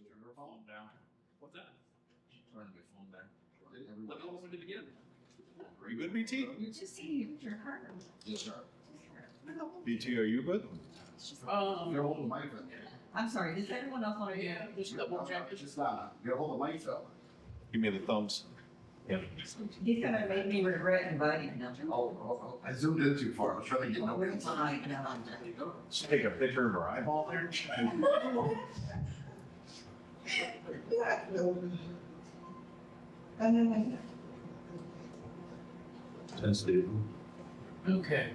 Turn her phone down. What's that? Turn my phone down. Let me know when to begin. Are you good, BT? You're just saying your heart. Yes, sir. BT, are you good? Get hold of my phone. I'm sorry, does everyone else want to hear? Just double check. Just get hold of my phone. Give me the thumbs. He's gonna make me regret inviting him. Oh, I zoomed in too far. I was trying to get no. It's all right, no. Just take a picture of her eyeball there. Tested. Okay,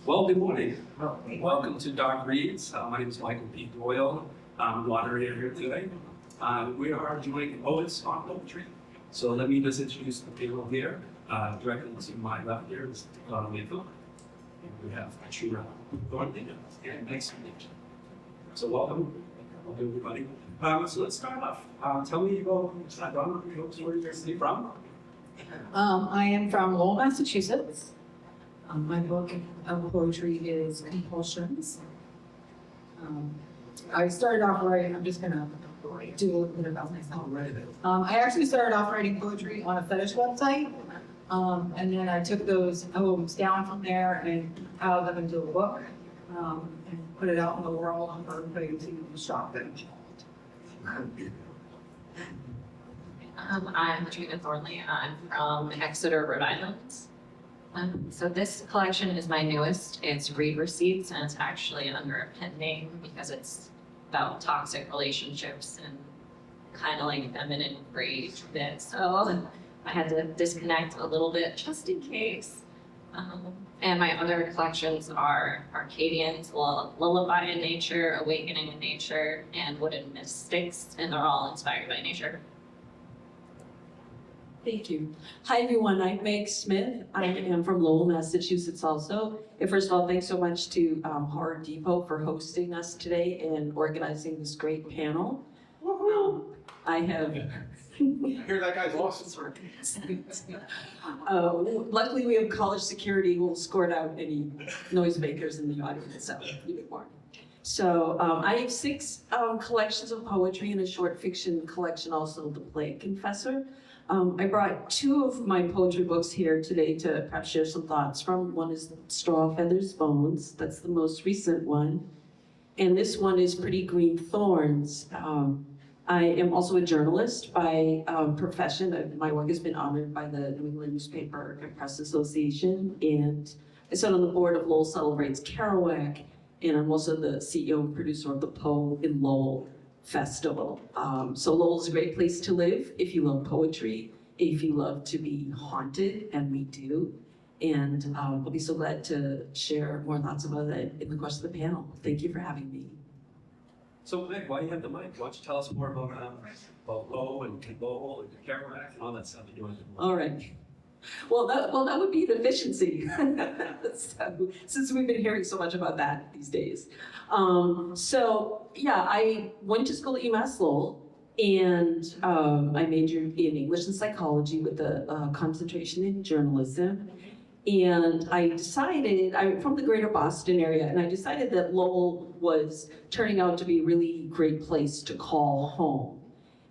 well, good morning. Welcome to Doc Reads. My name is Michael P. Doyle. I'm the moderator here today. We are joining poets on poetry. So let me just introduce the panel here. Directly to my left here is Latham. We have Katrina, Thornley, and next to me. So welcome everybody. So let's start off. Tell me about where you're from. I am from Lowell, Massachusetts. My book of poetry is Compulsions. I started off writing, I'm just gonna do a little bit about myself. I actually started off writing poetry on a fetish website. And then I took those poems down from there and compiled them into a book and put it out in the world for everybody to shop and I'm Katrina Thornley. I'm from Exeter, Rhode Island. So this collection is my newest. It's Read Receipts, and it's actually under a pen name because it's about toxic relationships and kind of like feminine rage a bit. So I had to disconnect a little bit just in case. And my other collections are Arcadians, Lullaby in Nature, Awakening in Nature, and Wooden Mystics, and they're all inspired by nature. Thank you. Hi, everyone. I'm Meg Smith. I am from Lowell, Massachusetts also. And first of all, thanks so much to Horror Depot for hosting us today and organizing this great panel. I have... I hear that guy's awesome. Luckily, we have college security who will escort out any noisemakers in the audience, so even more. So I have 6 collections of poetry and a short fiction collection, also The Plague Confessor. I brought 2 of my poetry books here today to perhaps share some thoughts from. One is Straw, Feathers, Bones. That's the most recent one. And this one is Pretty Green Thorns. I am also a journalist by profession. My work has been honored by the New England Newspaper and Press Association. And I sit on the board of Lowell Celebrates Kerouac. And I'm also the CEO and producer of the Poe in Lowell Festival. So Lowell is a great place to live if you love poetry, if you love to be haunted, and we do. And I'll be so glad to share more thoughts about that in the course of the panel. Thank you for having me. So Meg, why do you have the mic? Why don't you tell us more about Poe and Lowell and Kerouac and all that stuff that you're doing? All right. Well, that would be an efficiency, so, since we've been hearing so much about that these days. So yeah, I went to school at UMass Lowell, and I majored in English and psychology with a concentration in journalism. And I decided, I'm from the greater Boston area, and I decided that Lowell was turning out to be a really great place to call home.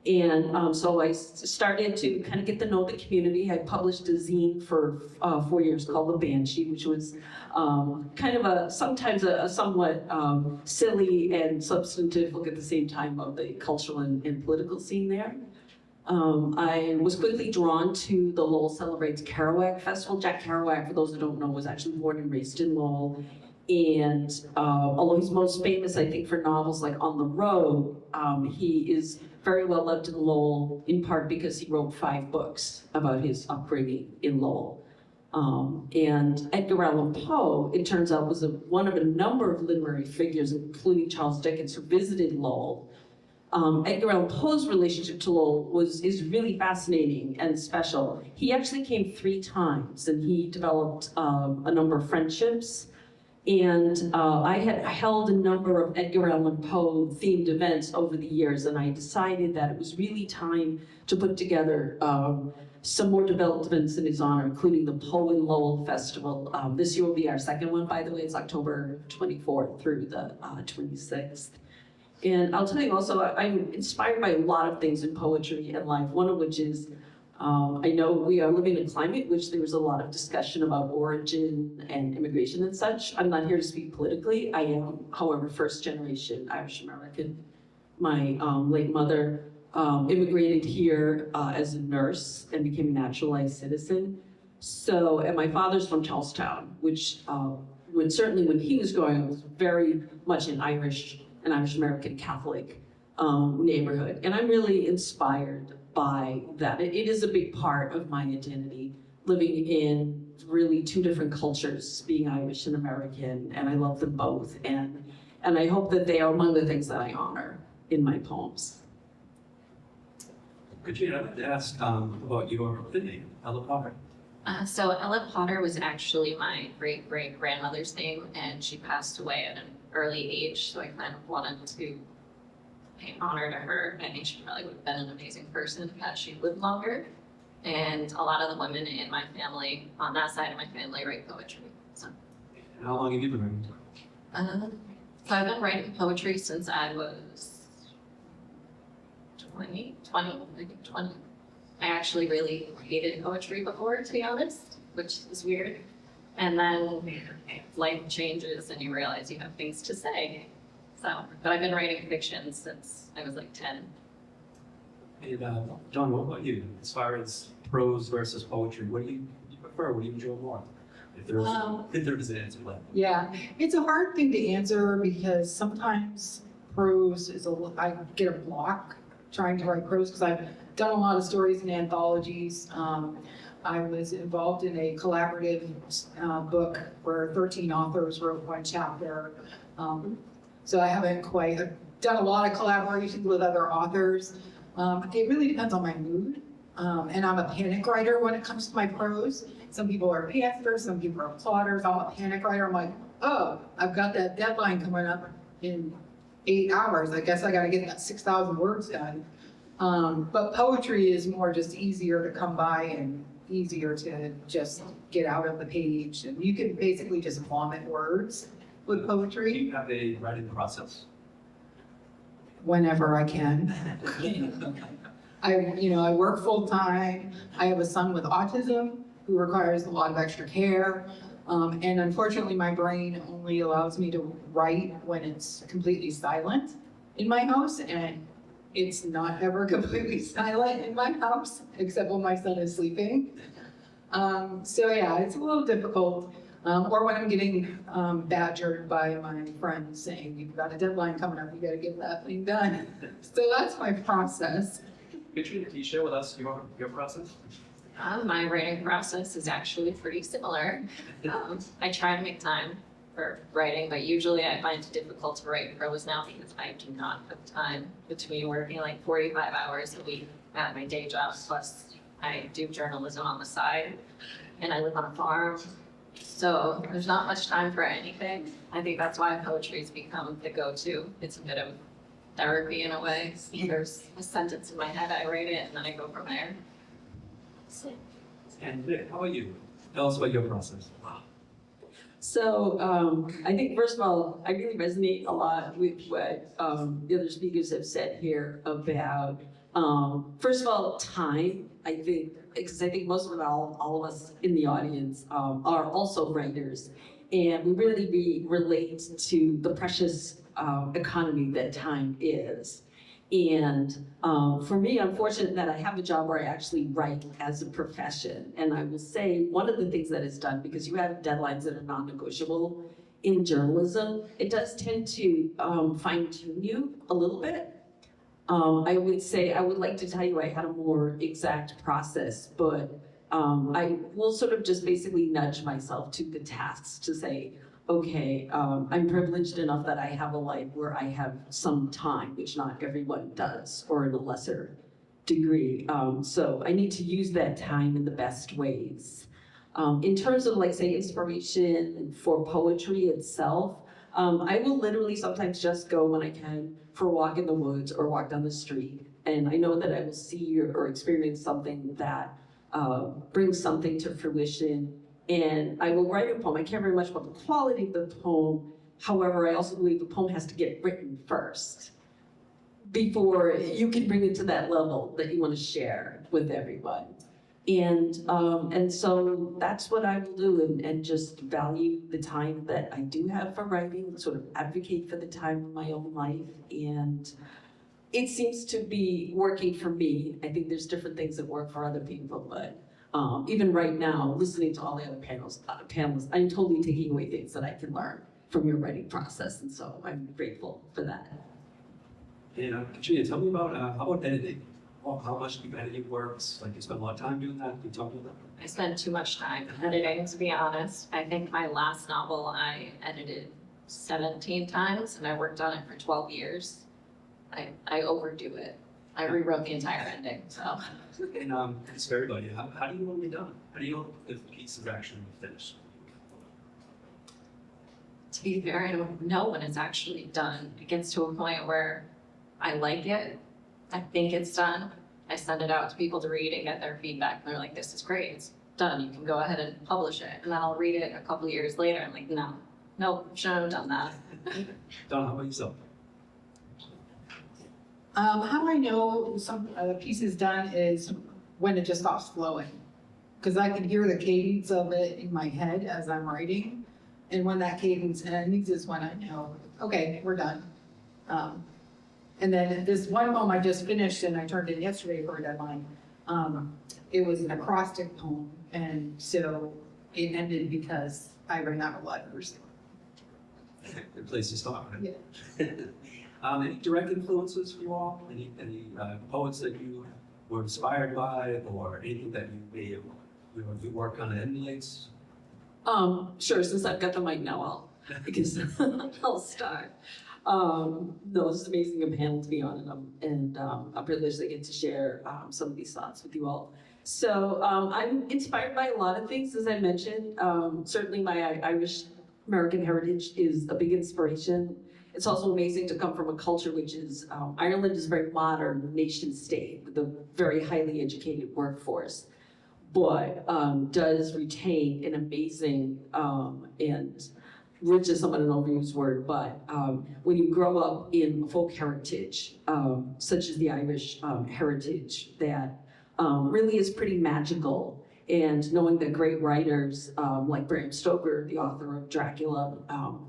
And so I started to kind of get to know the community. I published a zine for 4 years called The Banshee, which was kind of sometimes a somewhat silly and substantive look at the same time of the cultural and political scene there. I was quickly drawn to the Lowell Celebrates Kerouac Festival. Jack Kerouac, for those who don't know, was actually born and raised in Lowell. And although he's most famous, I think, for novels like On the Road, he is very well loved in Lowell, in part because he wrote 5 books about his upbringing in Lowell. And Edgar Allan Poe, it turns out, was one of a number of literary figures, including Charles Dickens, who visited Lowell. Edgar Allan Poe's relationship to Lowell is really fascinating and special. He actually came 3 times, and he developed a number of friendships. And I had held a number of Edgar Allan Poe themed events over the years, and I decided that it was really time to put together some more developments in his honor, including the Poe in Lowell Festival. This year will be our second one, by the way. It's October 24th through the 26th. And I'll tell you also, I'm inspired by a lot of things in poetry and life, one of which is, I know we are living in a climate which there was a lot of discussion about origin and immigration and such. I'm not here to speak politically. I am, however, first generation Irish American. My late mother immigrated here as a nurse and became a naturalized citizen. So, and my father's from Charlestown, which certainly when he was growing up was very much an Irish American Catholic neighborhood. And I'm really inspired by that. It is a big part of my identity, living in really two different cultures, being Irish and American, and I love them both. And I hope that they are among the things that I honor in my poems. Katrina, I'd like to ask about your name, Ella Potter. So Ella Potter was actually my great-great-grandmother's name, and she passed away at an early age, so I kind of wanted to pay honor to her. I think she probably would have been an amazing person had she lived longer. And a lot of the women in my family, on that side of my family, write poetry. So, And how long have you been writing? so I've been writing poetry since I was 20. I actually really hated poetry before, to be honest, which is weird. And then life changes and you realize you have things to say. So, but I've been writing fiction since I was like 10. And John, what about you? As far as prose versus poetry, what do you prefer? What do you enjoy more? If there is an answer left. Yeah, it's a hard thing to answer because sometimes prose is I get a block trying to write prose because I've done a lot of stories and anthologies. I was involved in a collaborative book where 13 authors wrote one chapter. So I haven't quite done a lot of collaborations with other authors. It really depends on my mood. And I'm a panic writer when it comes to my prose. Some people are pantsers, some people are plotters. I'm a panic writer. I'm like, oh, I've got that deadline coming up in 8 hours. I guess I got to get that 6,000 words done. But poetry is more just easier to come by and easier to just get out of the page. And you can basically just vomit words with Do poetry you have a writing process? whenever I can. I work full time. I have a son with autism who requires a lot of extra care. And unfortunately, my brain only allows me to write when it's completely silent in my house. And it's not ever completely silent in my house, except when my son is sleeping. So yeah, it's a little difficult. Or when I'm getting badgered by my friends saying, you've got a deadline coming up, you gotta get that thing done. So that's my process. Katrina, can you share with us your process? My writing process is actually pretty similar. I try to make time for writing, but usually I find it difficult to write prose now because I do not have time between working like 45 hours a week at my day job, plus I do journalism on the side, and I live on a farm. So there's not much time for anything. I think that's why poetry's become the go-to. It's a bit of therapy in a way. There's a sentence in my head, I write it, and then I go from there. And Vic, how about you? Tell us about your process. So I think, first of all, I really resonate a lot with what the other speakers have said here about, first of all, time. I think, because I think most of all of us in the audience are also writers. And we really relate to the precious economy that time is. And for me, I'm fortunate that I have a job where I actually write as a profession. And I will say one of the things that is done, because you have deadlines that are non-negotiable in journalism, it does tend to fine-tune you a little bit. I would say, I would like to tell you I had a more exact process, but I will sort of just basically nudge myself to the tasks to say, okay, I'm privileged enough that I have a life where I have some time, which not everyone does, or in a lesser degree. So I need to use that time in the best ways. In terms of, like, say, inspiration for poetry itself, I will literally sometimes just go when I can for a walk in the woods or walk down the street. And I know that I will see or experience something that brings something to fruition. And I will write a poem. I care very much about the quality of the poem. However, I also believe the poem has to get written first. before you can bring it to that level that you want to share with everyone. And so that's what I will do, and just value the time that I do have for writing, sort of advocate for the time in my own life. And it seems to be working for me. I think there's different things that work for other people, but even right now, listening to all the other panelists, I'm totally taking away things that I can learn from your writing process, and so I'm grateful for that. And Katrina, tell me about how about editing? Well, how much do editing works? Like you spend a lot of time doing that? Can you talk about that? I spend too much time editing, to be honest. I think my last novel I edited 17 times, and I worked on it for 12 years. I overdo it. I rewrote the entire ending, so. And it's for everybody. How do you know when you're done? How do you know if the piece is actually finished? To be fair, I don't know when it's actually done. It gets to a point where I like it. I think it's done. I send it out to people to read and get their feedback. And they're like, this is great. It's done. You can go ahead and publish it. And then I'll read it a couple of years later. I'm like, nope, shouldn't have done that. Don, how about yourself? How I know some piece is done is when it just stops flowing. Because I can hear the cadence of it in my head as I'm writing. And when that cadence ends is when I know, okay, we're done. And then this one poem I just finished and I turned in yesterday for a deadline. It was an acrostic poem, and so it ended because I ran out of letters. Good place to start, right? Yeah. Any direct influences for you all? Any poets that you were inspired by, or anything that you may have you work on that emulates? Sure, since I've got the mic now, I'll start. No, this is amazing a panel to be on, and I'm privileged to get to share some of these thoughts with you all. So I'm inspired by a lot of things, as I mentioned. Certainly my Irish American heritage is a big inspiration. It's also amazing to come from a culture which is, Ireland is a very modern nation state with a very highly educated workforce, but does retain an amazing and rich is somewhat an overused word, but when you grow up in folk heritage, such as the Irish heritage, that really is pretty magical. And knowing that great writers like Bram Stoker, the author of Dracula,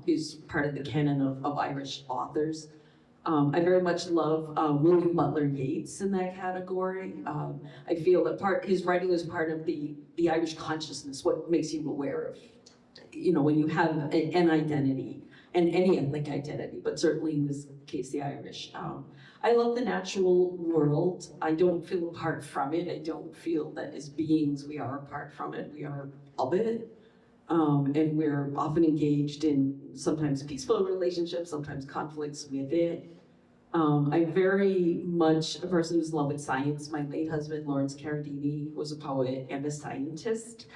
is part of the canon of Irish authors. I very much love William Butler Yeats in that category. I feel that his writing is part of the Irish consciousness, what makes you aware of, when you have an identity, and any ethnic identity, but certainly in this case, the Irish. I love the natural world. I don't feel apart from it. I don't feel that as beings we are apart from it. We are of it. And we're often engaged in sometimes peaceful relationships, sometimes conflicts with it. I'm very much a person who's in love with science. My late husband, Lawrence Carradini, was a poet and a scientist.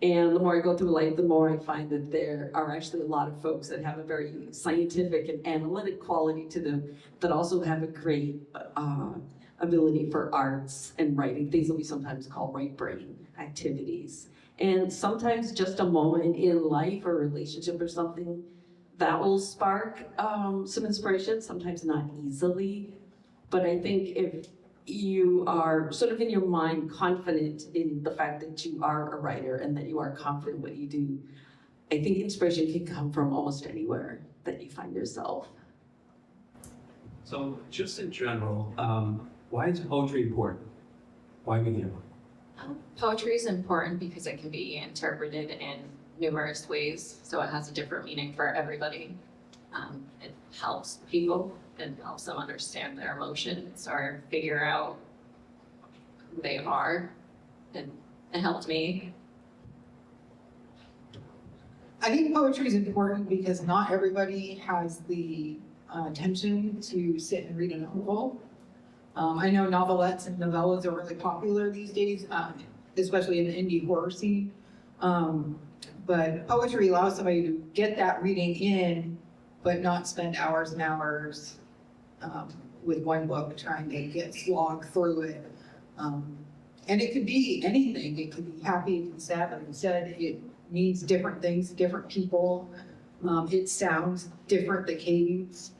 And the more I go through life, the more I find that there are actually a lot of folks that have a very scientific and analytic quality to them that also have a great ability for arts and writing, things that we sometimes call right brain activities. And sometimes just a moment in life or relationship or something that will spark some inspiration, sometimes not easily. But I think if you are sort of in your mind confident in the fact that you are a writer and that you are confident in what you do, I think inspiration can come from almost anywhere that you find yourself. So just in general, why is poetry important? Why we here? Poetry is important because it can be interpreted in numerous ways, so it has a different meaning for everybody. It helps people. It helps them understand their emotions or figure out who they are. And it helped me. I think poetry is important because not everybody has the attention to sit and read a novel. I know novelettes and novellas are really popular these days, especially in the indie horror scene. But poetry allows somebody to get that reading in, but not spend hours and hours with one book trying to slog through it. And it could be anything. It could be happy, it could be sad. Like you said, it means different things, different people. It sounds different, the cadence.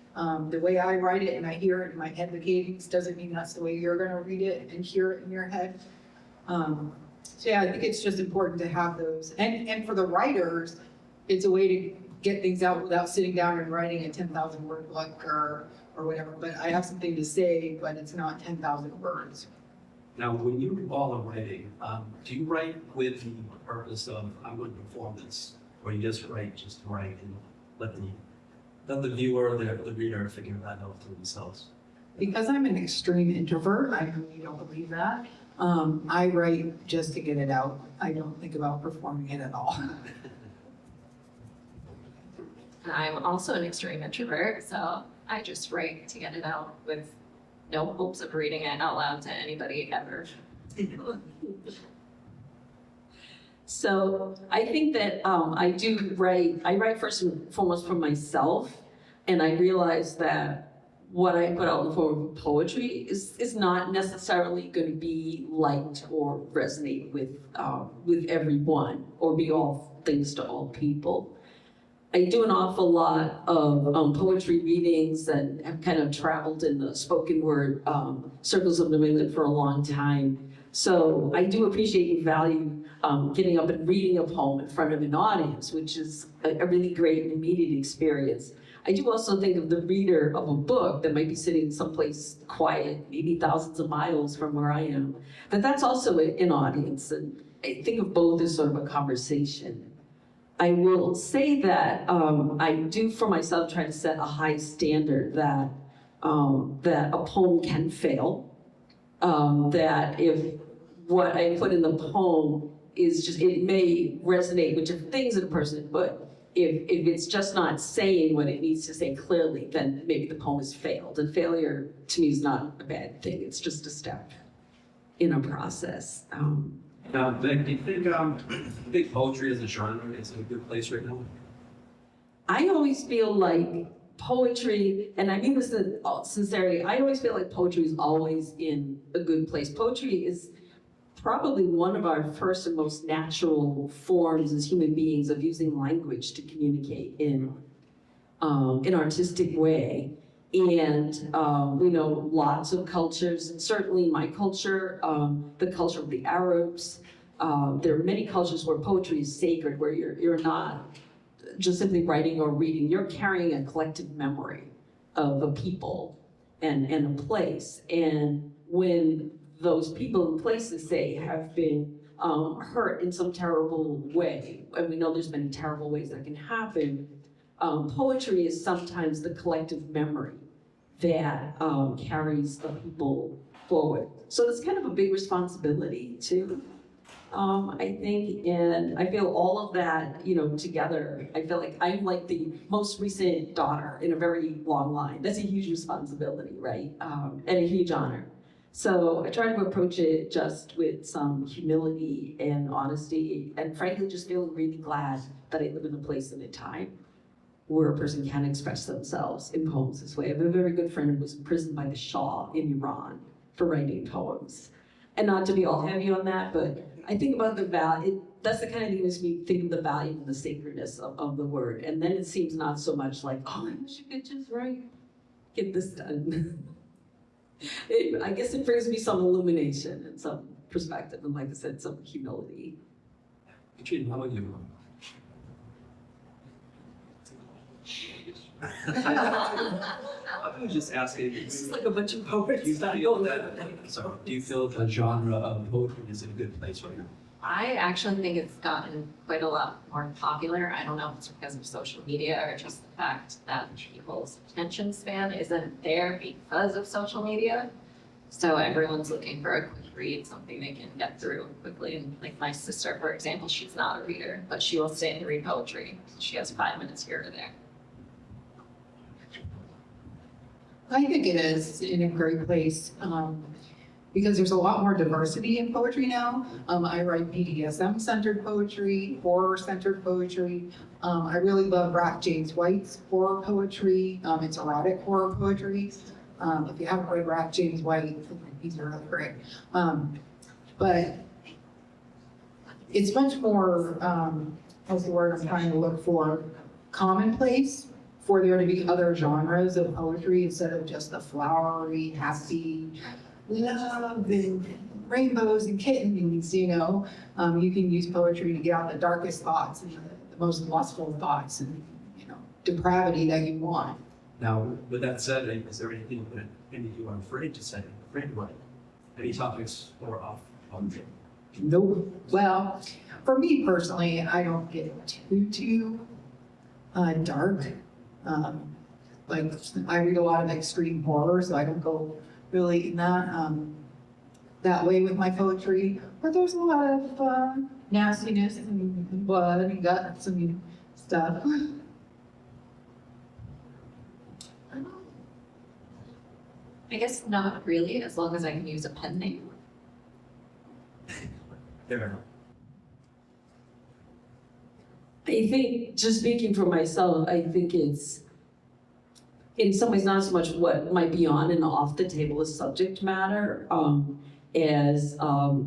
The way I write it and I hear it in my head, the cadence, doesn't mean that's the way you're gonna read it and hear it in your head. So yeah, I think it's just important to have those. And for the writers, it's a way to get things out without sitting down and writing a 10,000 word book or whatever. But I have something to say, but it's not 10,000 words. Now, when you all are writing, do you write with the purpose of, I'm going to perform this? Or you just write to write and let the viewer, the reader figure that out for themselves? Because I'm an extreme introvert, I really don't believe that. I write just to get it out. I don't think about performing it at all. I'm also an extreme introvert, so I just write to get it out with no hopes of reading it out loud to anybody ever. So I think that I write first and foremost for myself, and I realize that what I put out in the form of poetry is not necessarily going to be liked or resonate with everyone or be all things to all people. I do an awful lot of poetry readings and have kind of traveled in the spoken word circles of New England for a long time. So I do appreciate and value getting up and reading a poem in front of an audience, which is a really great and immediate experience. I do also think of the reader of a book that might be sitting someplace quiet, maybe thousands of miles from where I am, that's also an audience. And I think of both as sort of a conversation. I will say that I do for myself try to set a high standard that a poem can fail, that if what I put in the poem is just, it may resonate with different things in a person, but if it's just not saying what it needs to say clearly, then maybe the poem has failed. And failure to me is not a bad thing, it's just a step in a process. Now, Vic, do you think poetry as a genre is in a good place right now? I always feel like poetry, and I mean this in all sincerity, I always feel like poetry is always in a good place. Poetry is probably one of our first and most natural forms as human beings of using language to communicate in an artistic way. And we know lots of cultures, and certainly my culture, the culture of the Arabs. There are many cultures where poetry is sacred, where you're not just simply writing or reading, you're carrying a collective memory of a people and a place. And when those people and places, say, have been hurt in some terrible way, and we know there's many terrible ways that can happen, poetry is sometimes the collective memory that carries the people forward. So it's kind of a big responsibility too, I think, and I feel all of that, together. I feel like I'm like the most recent daughter in a very long line. That's a huge responsibility, right? And a huge honor. So I try to approach it just with some humility and honesty, and frankly, just feeling really glad that I live in a place and a time where a person can express themselves in poems this way. I have a very good friend who was imprisoned by the Shah in Iran for writing poems. And not to be all heavy on that, but I think about the value, that's the kind of thing that makes me think of the value and the sacredness of the word. And then it seems not so much like, oh, I wish I could just get this done. I guess it brings me some illumination and some perspective, and like I said, some humility. Katrina, how about you? I was just asking. This is like a bunch of poets. Do you feel the genre of poetry is in a good place right now? I actually think it's gotten quite a lot more popular. I don't know if it's because of social media or just the fact that people's attention span isn't there because of social media. So everyone's looking for a quick read, something they can get through quickly. And like my sister, for example, she's not a reader, but she will stay and read poetry. She has 5 minutes here or there. I think it is in a great place because there's a lot more diversity in poetry now. I write BDSM-centered poetry, horror-centered poetry. I really love James White's horror poetry. It's erotic horror poetry. If you haven't read James White, he's really great. But it's much more, what's the word I'm trying to look for, commonplace for there to be other genres of poetry instead of just the flowery, happy, love and rainbows and kittens, you know. You can use poetry to get out the darkest thoughts and the most lustful thoughts and, you know, depravity that you want. Now, with that said, is there anything that any of you are afraid to say, afraid to write? Any topics or off poetry? Nope. Well, for me personally, I don't get too dark. Like I read a lot of extreme horror, so I don't go really in that way with my poetry. But there's a lot of nastiness and blood and guts and stuff. I guess not really, as long as I can use a pen name. There. I think, just speaking for myself, I think it's in some ways not so much what might be on and off the table as subject matter, as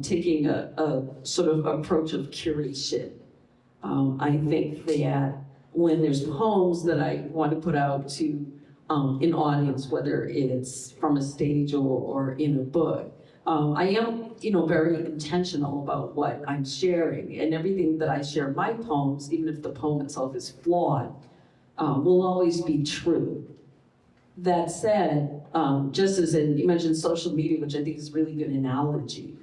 taking a sort of approach of curation. I think that when there's poems that I want to put out to an audience, whether it's from a stage or in a book, I am, very intentional about what I'm sharing, and everything that I share in my poems, even if the poem itself is flawed, will always be true. That said, just as you mentioned social media, which I think is a really good analogy,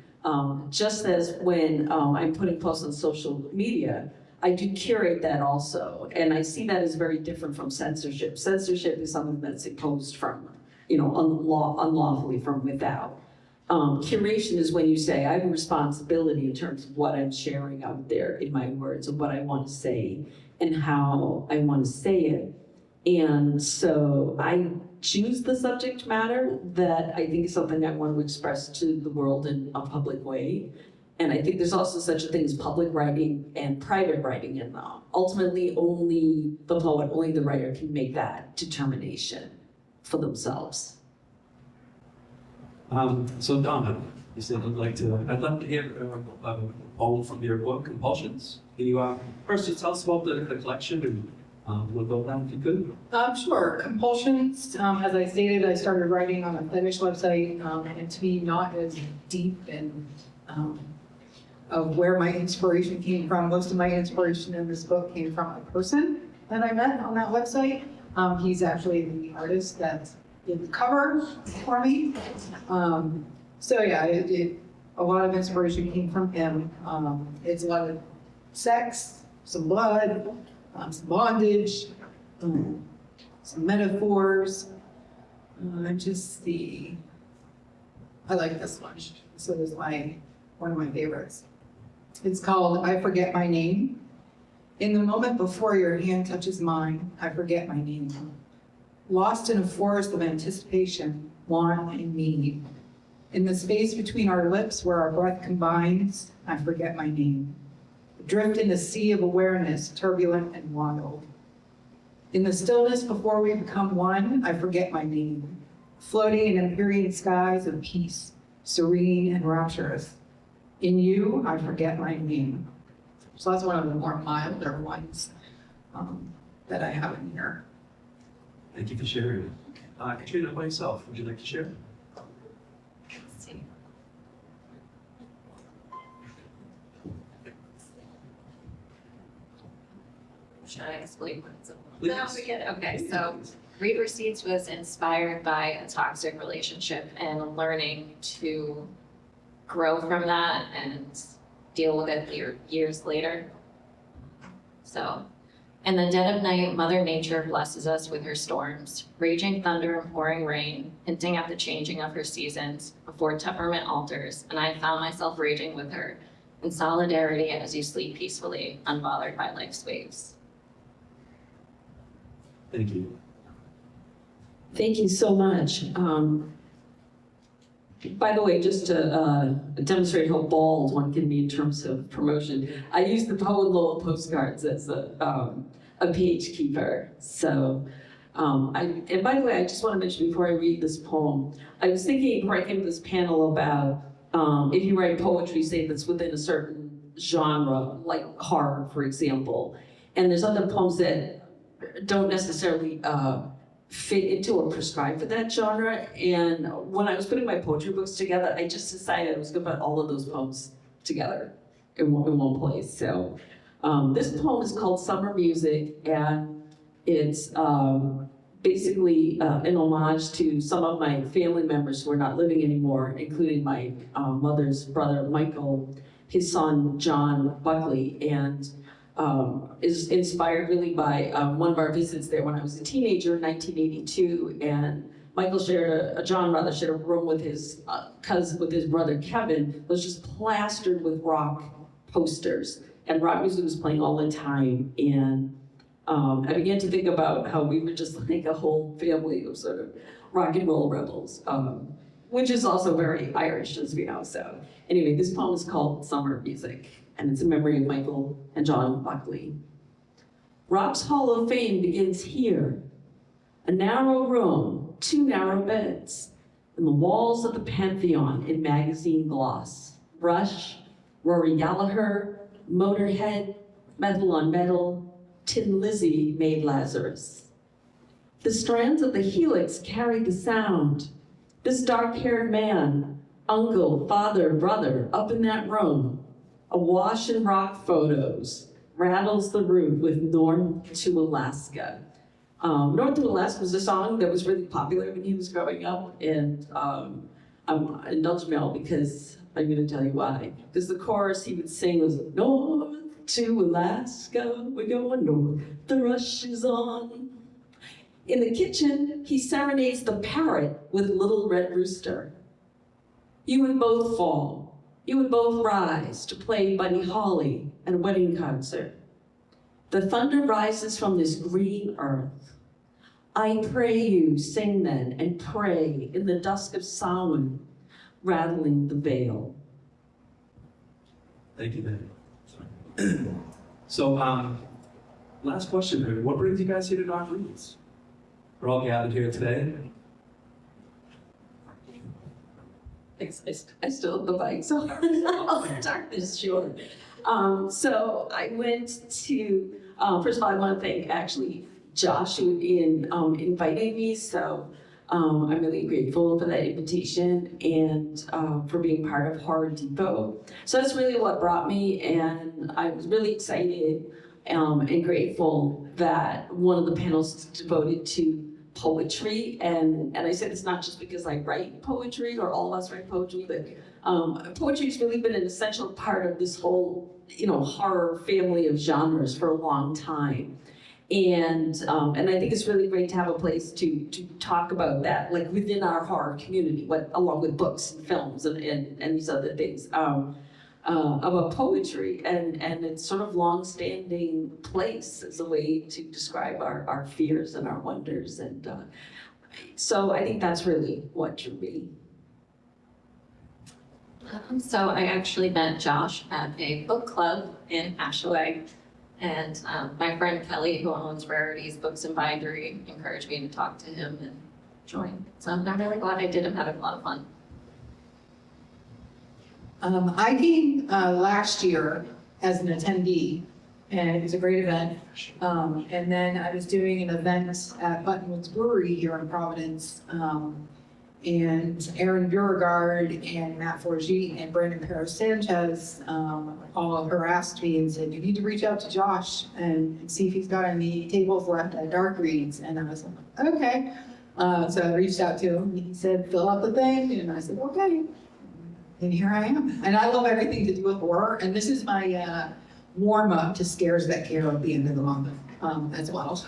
just as when I'm putting posts on social media, I do curate that also, and I see that as very different from censorship. Censorship is something that's imposed from, unlawfully from without. Curation is when you say, I have a responsibility in terms of what I'm sharing out there in my words and what I want to say and how I want to say it. And so I choose the subject matter that I think is something I want to express to the world in a public way. And I think there's also such a thing as public writing and private writing, and ultimately only the poet, only the writer can make that determination for themselves. So Donna, you said I'd love to hear a poem from your book, Compulsions. Can you first just tell us about the collection and we'll go down if you could? Sure. Compulsions, as I stated, I started writing on a fetish website, and to me, not as deep and of where my inspiration came from. Most of my inspiration in this book came from a person that I met on that website. He's actually the artist that did the cover for me. So yeah, a lot of inspiration came from him. It's a lot of sex, some blood, some bondage, some metaphors. I like this one. So it's one of my favorites. It's called I Forget My Name. In the moment before your hand touches mine, I forget my name. Lost in a forest of anticipation, want and need. In the space between our lips where our breath combines, I forget my name. Drift in the sea of awareness, turbulent and wild. In the stillness before we become one, I forget my name. Floating in empyrean skies of peace, serene and rapturous. In you, I forget my name. So that's one of the more milder ones that I have in here. Thank you for sharing. Katrina, by yourself, would you like to share? Let's see. Should I explain what it's about? Please. No, we get it. Okay, so Read Receipts was inspired by a toxic relationship and learning to grow from that and deal with it years later. So, in the dead of night, Mother Nature blesses us with her storms, raging thunder and pouring rain, hinting at the changing of her seasons before temperament alters, and I found myself raging with her in solidarity as you sleep peacefully, unbothered by life's waves. Thank you. Thank you so much. By the way, just to demonstrate how bald one can be in terms of promotion, I use the Poet Lowell postcards as a page keeper. So, and by the way, I just want to mention before I read this poem, I was thinking before I came to this panel about if you write poetry, say that's within a certain genre, like horror, for example, and there's other poems that don't necessarily fit into or prescribe for that genre. And when I was putting my poetry books together, I just decided I was going to put all of those poems together in one place. So this poem is called Summer Music, and it's basically an homage to some of my family members who are not living anymore, including my mother's brother, Michael, his son, John Buckley, and is inspired really by one of our visits there when I was a teenager in 1982, and Michael John shared a room with his cousin, with his brother Kevin, that was just plastered with rock posters, and rock music was playing all the time, and I began to think about how we were just like a whole family of sort of rock and roll rebels, which is also very Irish, as we know. So anyway, this poem is called Summer Music, and it's in memory of Michael and John Buckley. Rock's Hall of Fame begins here. A narrow room, 2 narrow beds, and the walls of the Pantheon in magazine gloss. Rush, Rory Gallagher, Motorhead, Metal on Metal, Tin Lizzy made Lazarus. The strands of the helix carried the sound. This dark-haired man, uncle, father, brother, up in that room, awash in rock photos, rattles the roof with North to Alaska. North to Alaska was a song that was really popular when he was growing up, and indulge me all because I'm going to tell you why. Because the chorus he would sing was, North to Alaska, we're going north, the rush is on. In the kitchen, he serenades the parrot with Little Red Rooster. You would both fall. You would both rise to play Buddy Holly at a wedding concert. The thunder rises from this green earth. I pray you sing then and pray in the dusk of Samhain, rattling the veil. Thank you, Dave. So, last question here. What brings you guys here to Doc Reads? We're all gathered here today. I still have the mic, so I'll start this short. So I went to, first of all, I want to thank actually Josh in inviting me. So I'm really grateful for that invitation and for being part of Horror Depot. So that's really what brought me, and I was really excited and grateful that one of the panels is devoted to poetry, and I said it's not just because I write poetry or all of us write poetry, but poetry's really been an essential part of this whole, horror family of genres for a long time. And I think it's really great to have a place to talk about that, like within our horror community, along with books and films and these other things, about poetry and its sort of long-standing place as a way to describe our fears and our wonders. And so I think that's really what drew me. So I actually met Josh at a book club in Ashaway, and my friend Kelly, who owns Rarities Books and Bindery, encouraged me to talk to him and join. So I'm really glad I did. I'm having a lot of fun. I came last year as an attendee, and it was a great event. And then I was doing an event at Buttonwoods Brewery here in Providence. And Aaron Beauregard and Matt Forgy and Brandon Perez Sanchez all harassed me and said, you need to reach out to Josh and see if he's got any tables left at Dark Reads. And I was like, okay. So I reached out to him. He said, fill out the thing. And I said, okay. And here I am. And I love everything to do with horror. And this is my warm up to Scares That Care at the end of the month as well.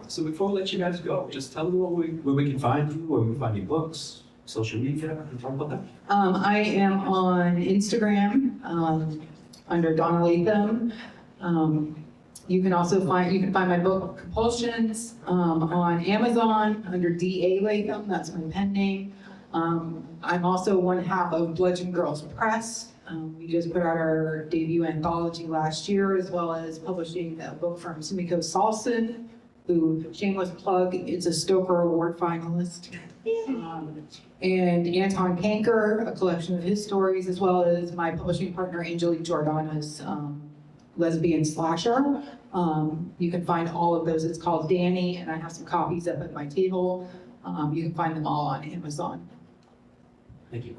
So before we let you guys go, just tell them where we can find you, where we can find your books, social media, and talk about that. I am on Instagram under Donna Latham. You can find my book Compulsions on Amazon under D.A. Latham. That's my pen name. I'm also one half of Bludgeon Girls Press. We just put out our debut anthology last year, as well as publishing a book from Sumiko Salson, who, shameless plug, is a Stoker Award finalist. And Anton Kanker, a collection of his stories, as well as my publishing partner Angelique Giordano's lesbian slasher. You can find all of those. It's called Danny, and I have some copies up at my table. You can find them all on Amazon. Thank you.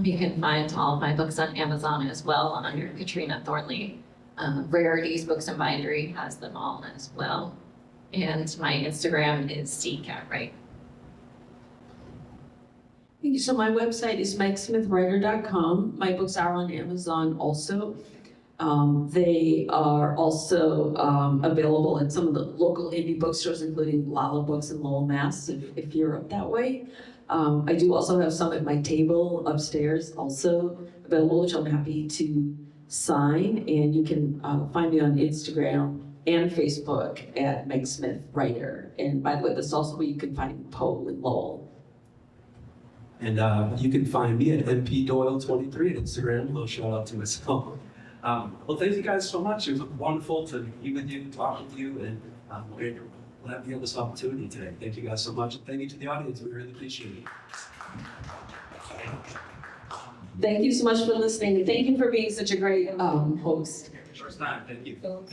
You can find all of my books on Amazon as well under Katrina Thornley. Rarities Books and Bindery has them all as well. And my Instagram is ccatright. Thank you. So my website is mikesmithwriter.com. My books are on Amazon also. They are also available at some of the local indie bookstores, including Lala Books in Lowell, Mass, if you're up that way. I do also have some at my table upstairs also available, which I'm happy to sign. And you can find me on Instagram and Facebook at Meg Smith Writer. And by the way, that's also where you can find Poe in Lowell. And you can find me at mpdoyle23 at Instagram. A little shout out to myself. Well, thank you guys so much. It was wonderful to be with you, talk with you, and we're glad we had this opportunity today. Thank you guys so much, and thank you to the audience. We really appreciate it. Thank you so much for listening, and thank you for being such a great host. First time, thank you. All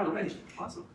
right, awesome.